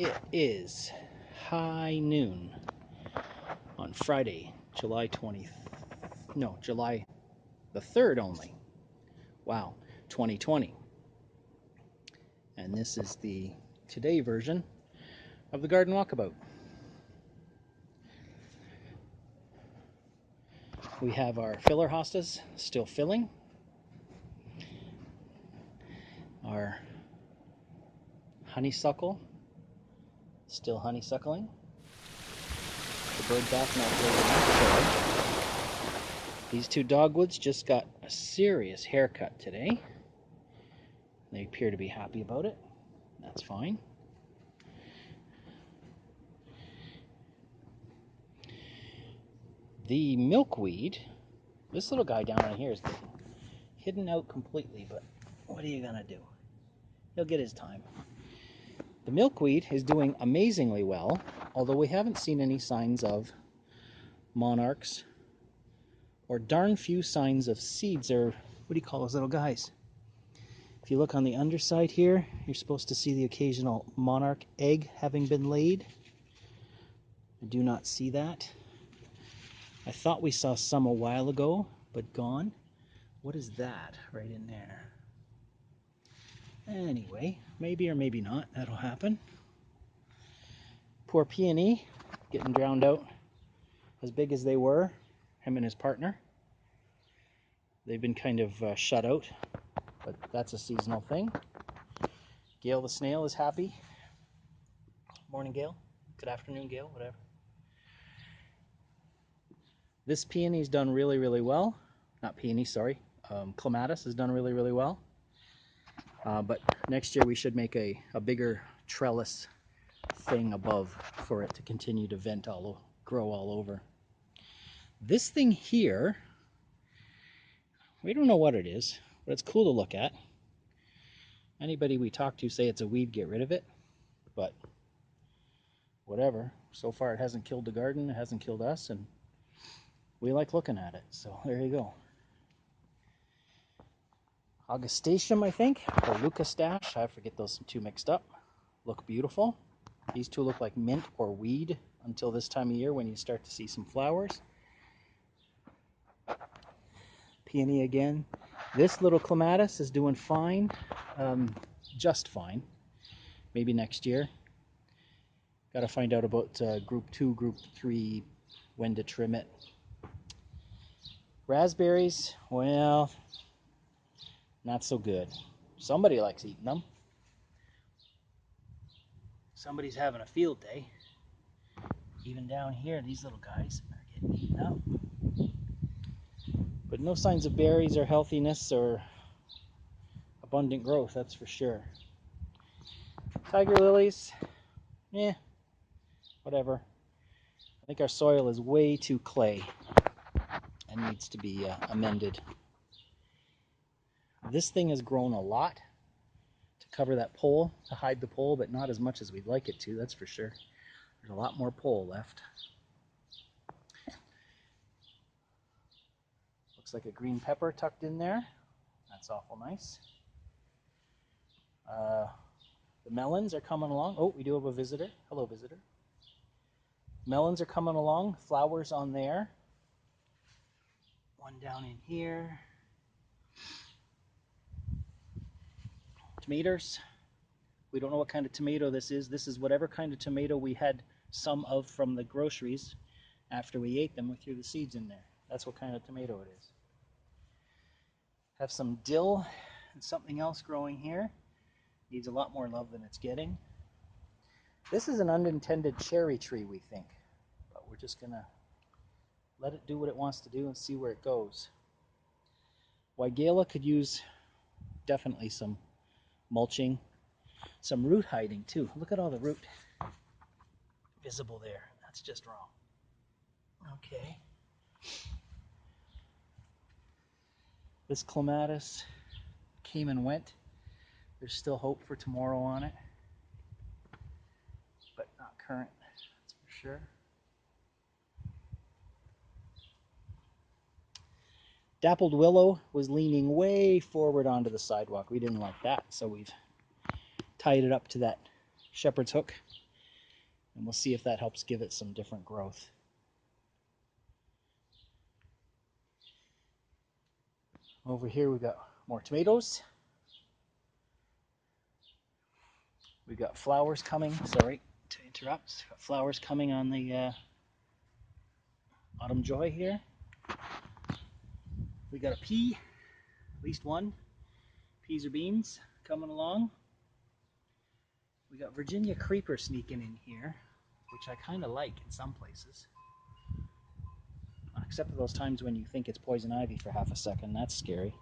It is high noon on Friday, July 20th. No, July the 3rd only. Wow, 2020. And this is the today version of the Garden Walkabout. We have our filler hostas still filling. Our honeysuckle still honeysuckling. The bird bath not really much. These two dogwoods just got a serious haircut today. They appear to be happy about it. That's fine. The milkweed, this little guy down in here is hidden out completely, but what are you gonna do? He'll get his time. The milkweed is doing amazingly well, although we haven't seen any signs of monarchs or darn few signs of seeds, or what do you call those little guys? If you look on the underside here, you're supposed to see the occasional monarch egg having been laid. I do not see that. I thought we saw some a while ago, but gone. What is that right in there? Anyway, maybe or maybe not, that'll happen. Poor Peony, getting drowned out as big as they were, him and his partner. They've been kind of shut out, but that's a seasonal thing. Gail the snail is happy. Morning, Gail. Good afternoon, Gail, whatever. This peony's done really, really well. Not peony, sorry. Clematis has done really, really well. But next year we should make a bigger trellis thing above for it to continue to grow all over. This thing here, we don't know what it is, but it's cool to look at. Anybody we talk to say it's a weed, get rid of it. But whatever. So far it hasn't killed the garden, it hasn't killed us, and we like looking at it. So there you go. Augustatium, I think, or Leucostache, I forget those two mixed up. Look beautiful. These two look like mint or weed until this time of year when you start to see some flowers. Peony again. This little clematis is doing fine, just fine. Maybe next year. Got to find out about group 2, group 3, when to trim it. Raspberries, well, not so good. Somebody likes eating them. Somebody's having a field day. Even down here, these little guys are getting eaten up. But no signs of berries or healthiness or abundant growth, that's for sure. Tiger lilies, whatever. I think our soil is way too clay and needs to be amended. This thing has grown a lot to cover that pole, to hide the pole, but not as much as we'd like it to, that's for sure. There's a lot more pole left. Looks like a green pepper tucked in there. That's awful nice. The melons are coming along. Oh, we do have a visitor. Hello, visitor. Melons are coming along. Flowers on there. One down in here. Tomatoes. We don't know what kind of tomato this is. This is whatever kind of tomato we had some of from the groceries after we ate them. We threw the seeds in there. That's what kind of tomato it is. Have some dill and something else growing here. Needs a lot more love than it's getting. This is an unintended cherry tree, we think. But we're just gonna let it do what it wants to do and see where it goes. Weigela could use definitely some mulching, some root hiding too. Look at all the root visible there. That's just wrong. Okay. This clematis came and went. There's still hope for tomorrow on it, but not current, that's for sure. Dappled willow was leaning way forward onto the sidewalk. We didn't like that, so we've tied it up to that shepherd's hook And we'll see if that helps give it some different growth. Over here we got more tomatoes. We got flowers coming. Sorry to interrupt. Got flowers coming on the Autumn Joy here. We got a pea, at least one. Peas or beans coming along. We got Virginia creeper sneaking in here, which I kind of like in some places. Except for those times when you think it's poison ivy for half a second. That's scary.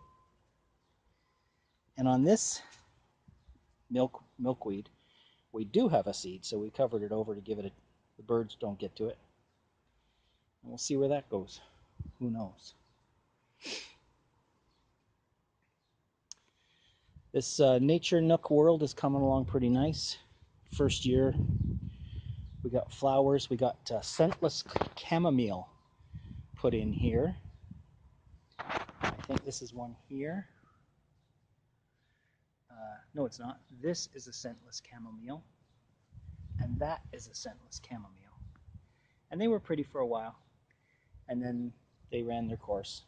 And on this milkweed, we do have a seed, so we covered it over to give it the birds don't get to it. And we'll see where that goes. Who knows? This Nature Nook world is coming along pretty nice. First year, we got flowers. We got scentless chamomile put in here. I think this is one here. No, it's not. This is a scentless chamomile, and that is a scentless chamomile. And they were pretty for a while, and then they ran their course.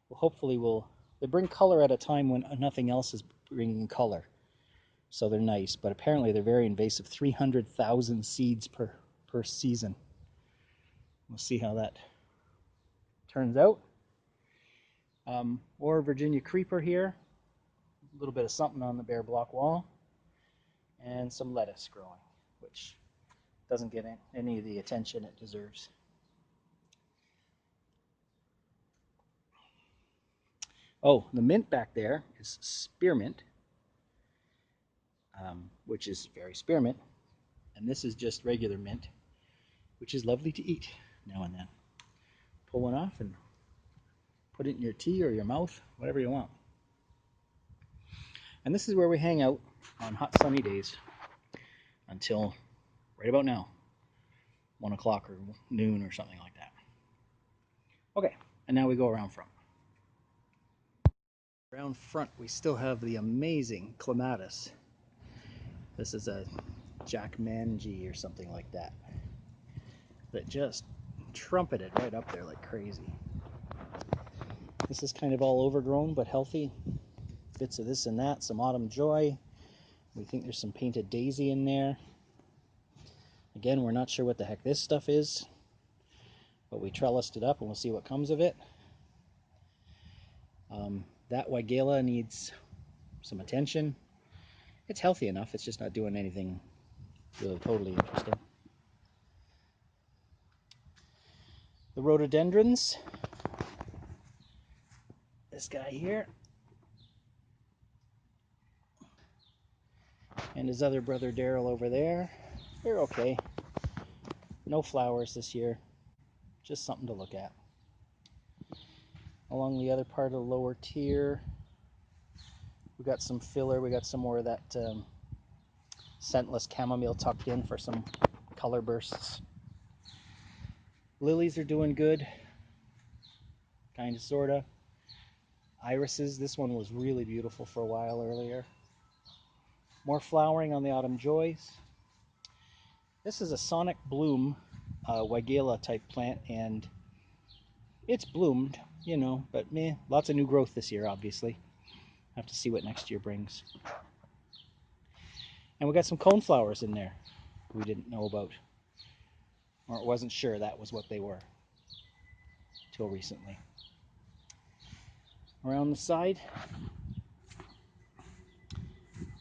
Well, hopefully they bring color at a time when nothing else is bringing color. So they're nice, but apparently they're very invasive. 300,000 seeds per season. We'll see how that turns out. Or Virginia creeper here. A little bit of something on the bare block wall. And some lettuce growing, which doesn't get any of the attention it deserves. Oh, the mint back there is spearmint, which is very spearmint. And this is just regular mint, which is lovely to eat now and then. Pull one off and put it in your tea or your mouth, whatever you want. And this is where we hang out on hot sunny days until right about now, 1 o'clock or noon or something like that. Okay, and now we go around front. Around front, we still have the amazing clematis. This is a Jackmanji or something like that just trumpeted right up there like crazy. This is kind of all overgrown but healthy. Bits of this and that, some Autumn Joy. We think there's some painted daisy in there. Again, we're not sure what the heck this stuff is, but we trellised it up and we'll see what comes of it. That Weigela needs some attention. It's healthy enough, it's just not doing anything really totally interesting. The rhododendrons, this guy here, and his other brother Daryl over there, they're okay. No flowers this year, just something to look at. Along the other part of the lower tier, we got some filler, we got some more of that scentless chamomile tucked in for some color bursts. Lilies are doing good, kind of, sort of. Irises, this one was really beautiful for a while earlier. More flowering on the Autumn Joys. This is a Sonic Bloom Weigela type plant, and it's bloomed, you know, but meh, lots of new growth this year, obviously. Have to see what next year brings. And we got some coneflowers in there we didn't know about, or wasn't sure that was what they were till recently. Around the side,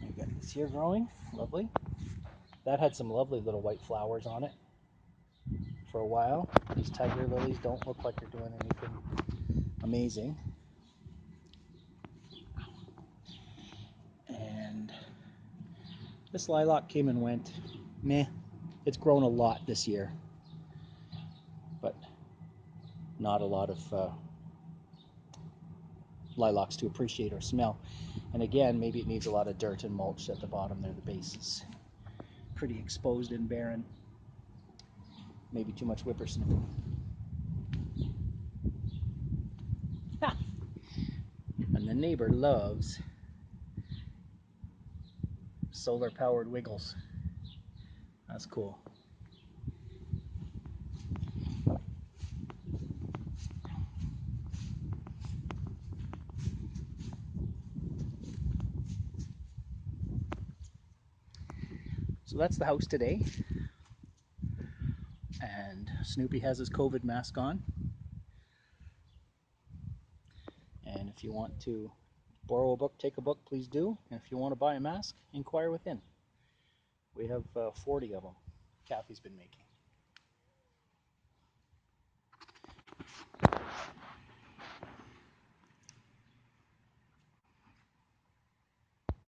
we've got this here growing, lovely. That had some lovely little white flowers on it for a while. These tiger lilies don't look like they're doing anything amazing. And this lilac came and went. Meh. It's grown a lot this year, but not a lot of lilacs to appreciate or smell. And again, maybe it needs a lot of dirt and mulch at the bottom there. The base is pretty exposed and barren. Maybe too much whippersnipper. Ha! And the neighbor loves solar-powered wiggles. That's cool. So that's the house today. And Snoopy has his COVID mask on. And if you want to borrow a book, take a book, please do. And if you want to buy a mask, inquire within. We have 40 of them Kathy's been making.